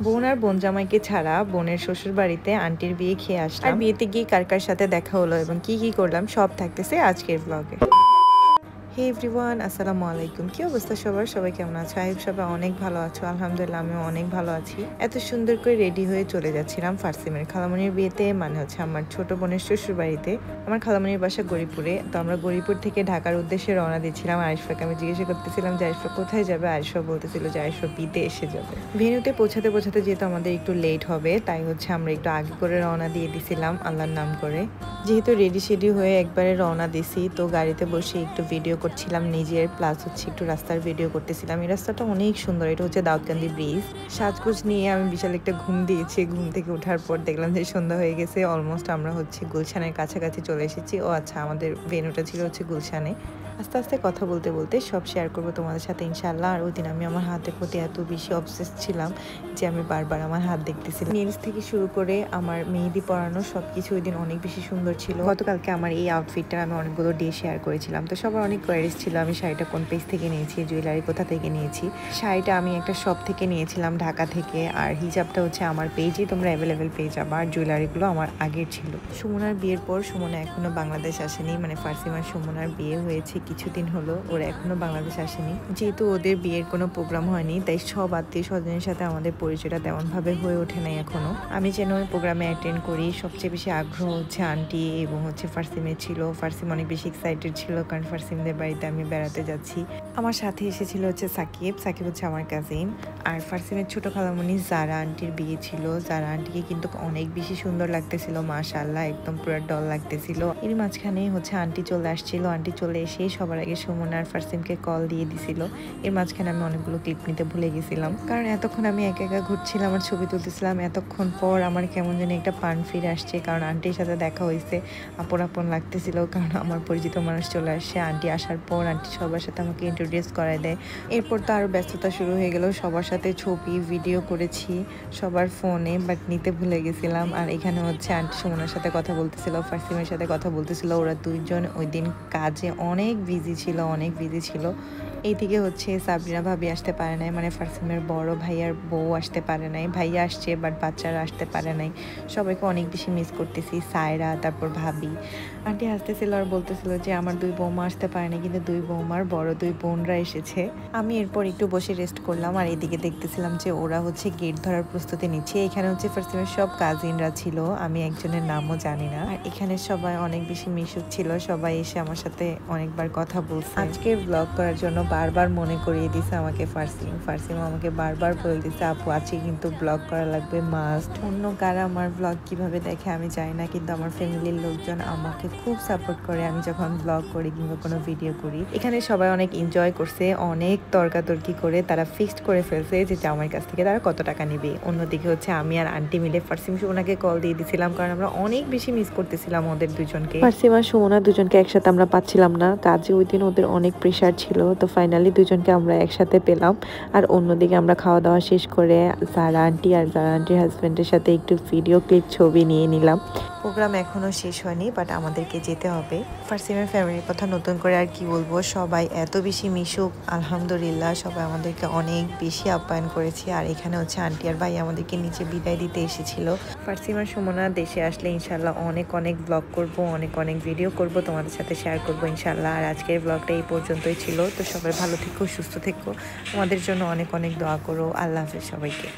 বোন আর বোন জামাইকে ছাড়া বোনের শ্বশুর বাড়িতে আন্টির বিয়ে খেয়ে আসলাম। আর বিয়েতে গিয়ে কার কার সাথে দেখা হলো এবং কি কি করলাম সব থাকতেছে আজকের ব্লগে। হে এভরিওয়ান, আসসালামু আলাইকুম। কি অবস্থা সবার? সবাই কেমন আছো? আই হোপ সবাই অনেক ভালো আছো। আলহামদুলিল্লাহ আমিও অনেক ভালো আছি। এত সুন্দর করে রেডি হয়ে চলে যাচ্ছিলাম ফার্সিমের খালামণির বিয়েতে, মানে হচ্ছে আমার ছোট বোনের শ্বশুর বাড়িতে। আমার খালামণির বাসা গরিপুরে, তো আমরা গরিপুর থেকে ঢাকার উদ্দেশ্যে রওনা দিচ্ছিলাম। আরিশফাকে আমি জিজ্ঞাসা করতেছিলাম যে আরিশফা কোথায় যাবে। আরিশফা বলতেছিল যে আরিশফা বিতে এসে যাবে। ভেন্যুতে পৌঁছাতে পৌঁছাতে যেহেতু আমাদের একটু লেট হবে, তাই হচ্ছে আমরা একটু আগে করে রওনা দিয়ে দিছিলাম আল্লাহর নাম করে। যেহেতু রেডি শেডি হয়ে একবারে রওনা দিছি, তো গাড়িতে বসে একটু ভিডিও করছিলাম নিজের, প্লাস হচ্ছে একটু রাস্তার ভিডিও করতেছিলাম। এই রাস্তাটা অনেক সুন্দর, এটা হচ্ছে দাউদকান্দি ব্রিজ। সাজগোজ নিয়ে আমি বিশাল একটা ঘুম দিয়েছি। ঘুম থেকে ওঠার পর দেখলাম যে সন্ধ্যা হয়ে গেছে, অলমোস্ট আমরা হচ্ছে গুলশানের কাছাকাছি চলে এসেছি। ও আচ্ছা, আমাদের ভেন্যুটা ছিল হচ্ছে গুলশানে। আস্তে আস্তে কথা বলতে বলতে সব শেয়ার করবো তোমাদের সাথে ইনশাআল্লাহ। আর ওই দিন আমি আমার হাতের প্রতি এত বেশি অবসেস ছিলাম যে আমি বারবার আমার হাত দেখতেছিলাম। নেলস থেকে শুরু করে আমার মেহেদি পরানো সবকিছু ওই দিন অনেক বেশি সুন্দর ছিল। গতকালকে আমার এই আউটফিটটা আমি অনেকগুলো ডে শেয়ার করেছিলাম, তো সবার অনেক কোয়ারিজ ছিল আমি শাড়িটা কোন পেজ থেকে নিয়েছি, জুয়েলারি কোথা থেকে নিয়েছি। শাড়িটা আমি একটা শপ থেকে নিয়েছিলাম ঢাকা থেকে, আর হিজাবটা হচ্ছে আমার পেজে তোমরা অ্যাভেলেবেল পেয়ে যাবা। আর জুয়েলারিগুলো আমার আগের ছিল। সুমনার বিয়ের পর সুমনা এখনো বাংলাদেশ আসেনি, মানে ফার্সিমার সুমনার বিয়ে হয়েছে কিছুদিন হলো, ওরা এখনো বাংলাদেশ আসেনি। যেহেতু ওদের বিয়ের কোনো প্রোগ্রাম হয়নি, তাই সব আত্মীয় স্বজনের সাথে আমাদের পরিচয়টা তেমনভাবে হয়ে ওঠে নাই এখনো। আমি যেন ওই প্রোগ্রামে অ্যাটেন্ড করি, সবচেয়ে বেশি আগ্রহ হচ্ছে আন্টি এবং হচ্ছে ফার্সিমের ছিল। ফার্সিম অনেক বেশি এক্সাইটেড ছিল, কারণ ফার্সিমদের বাড়িতে আমি বেড়াতে যাচ্ছি। আমার সাথে এসেছিল হচ্ছে সাকিব। সাকিব হচ্ছে আমার কাজিন। আর ফার্সিমের ছোট খালামণি জারা আন্টির বিয়ে ছিল। জারা আন্টিকে কিন্তু অনেক বেশি সুন্দর লাগতেছিল, মাশাআল্লাহ একদম পুরো ডল লাগতেছিল। এর মাঝখানে হচ্ছে আন্টি চলে আসছিল। আন্টি চলে এসে সবার আগে সুমনা আর ফার্সিমকে কল দিয়ে দিছিল। এর মাঝখানে আমি অনেকগুলো ক্লিপ নিতে ভুলে গেছিলাম, কারণ এতক্ষণ আমি একা একা ঘুরছিলাম আর ছবি তুলতেছিলাম। এতক্ষণ পর আমার কেমন যেন একটা পান ফিরে আসছে, কারণ আন্টির সাথে দেখা হয়েছে, আপন আপন লাগতেছিল, কারণ আমার পরিচিত মানুষ চলে আসছে। আন্টি আসার পর আন্টি সবার সাথে আমাকে ইন্ট্রোডিউস করায় দেয়। এরপর তো আরও ব্যস্ততা শুরু হয়ে গেল, সবার সাথে ছবি ভিডিও করেছি সবার ফোনে, বাট নিতে ভুলে গেছিলাম। আর এখানে হচ্ছে আন্টি সুমনার সাথে কথা বলতেছিল, ফার্সিমের সাথে কথা বলতেছিল। ওরা দুইজন ওই দিন কাজে অনেক বিজি ছিল, অনেক বিজি ছিল। এইদিকে হচ্ছে সাবরিনা ভাবি আসতে পারে নাই, মানে ফার্সিমের বড় ভাইয়ার বউ আসতে পারে নাই। ভাইয়া আসছে বাট বাচ্চারা আসতে পারে নাই। সবাইকে অনেক বেশি মিস করতেছি, সায়রা তারপর ভাবি। আন্টি হাসতেছিল আর বলতেছিল যে আমার দুই বৌমা আসতে পারেনি, কিন্তু দুই বৌমার বড় দুই বোনরা এসেছে। আমি এরপর একটু বসে রেস্ট করলাম, আর এদিকে দেখতেছিলাম যে ওরা হচ্ছে গেট ধরার প্রস্তুতি নিচ্ছে। এখানে হচ্ছে ফার্সিমের সব কাজিনরা ছিল, আমি একজনের নামও জানি না। আর এখানে সবাই অনেক বেশি মিশুক ছিল, সবাই এসে আমার সাথে অনেকবার কথা বলছে। আজকে ব্লগ করার জন্য বারবার মনে করিয়ে দিছে আমাকে ফার্সিম আমাকে বারবার বলে দিছে আপু আজকে কিন্তু ব্লগ করা লাগবে মাস্ট। অন্য কারা আমার ব্লগ কিভাবে দেখে আমি জানি না, কিন্তু আমার ফ্যামিলির লোকজন আমাকে খুব সাপোর্ট করে আমি যখন ব্লগ করি কিংবা কোনো ভিডিও করি। এখানে সবাই অনেক এনজয় করছে, অনেক তর্কাতর্কি করে তারা ফিক্সড করে ফেলছে যে আমার কাছ থেকে তারা কত টাকা নেবে। অন্যদিকে হচ্ছে আমি আর আন্টি মিলে ফার্সিম সুমনাকে কল দিয়ে দিছিলাম, কারণ আমরা অনেক বেশি মিস করতেছিলাম ওদের দুজনকে। ফার্সিম আর সুমনা দুজনকে একসাথে আমরা পাচ্ছিলাম না, কাজে ওই দিন ওদের অনেক প্রেশার ছিল, তো ফাইনালি দুজনকে আমরা একসাথে পেলাম। আর অন্যদিকে আমরা খাওয়া দাওয়া শেষ করে জারা আন্টি আর জারা আন্টির হাজব্যান্ডের সাথে একটু ভিডিও ক্লিপ ছবি নিয়ে নিলাম। প্রোগ্রাম এখনো শেষ হয়নি, বাট আমাদেরকে যেতে হবে। ফার্সিমের ফ্যামিলির কথা নতুন করে আর কি বলবো, সবাই এত বেশি মিশুক, আলহামদুলিল্লাহ সবাই আমাদেরকে অনেক বেশি আপ্যায়ন করেছে। আর এখানে হচ্ছে আন্টি আর ভাই আমাদেরকে নিচে বিদায় দিতে এসেছিল। ফার্সিমার সুমনা দেশে আসলে ইনশাল্লাহ অনেক অনেক ব্লগ করব, অনেক অনেক ভিডিও করব, তোমাদের সাথে শেয়ার করব ইনশাল্লাহ। আর আজকের ব্লগটা এই পর্যন্তই ছিল, তো সবাই ভালো থেকো, সুস্থ থেকো, আমাদের জন্য অনেক অনেক দোয়া করো। আল্লাহ হাফেজ সবাইকে।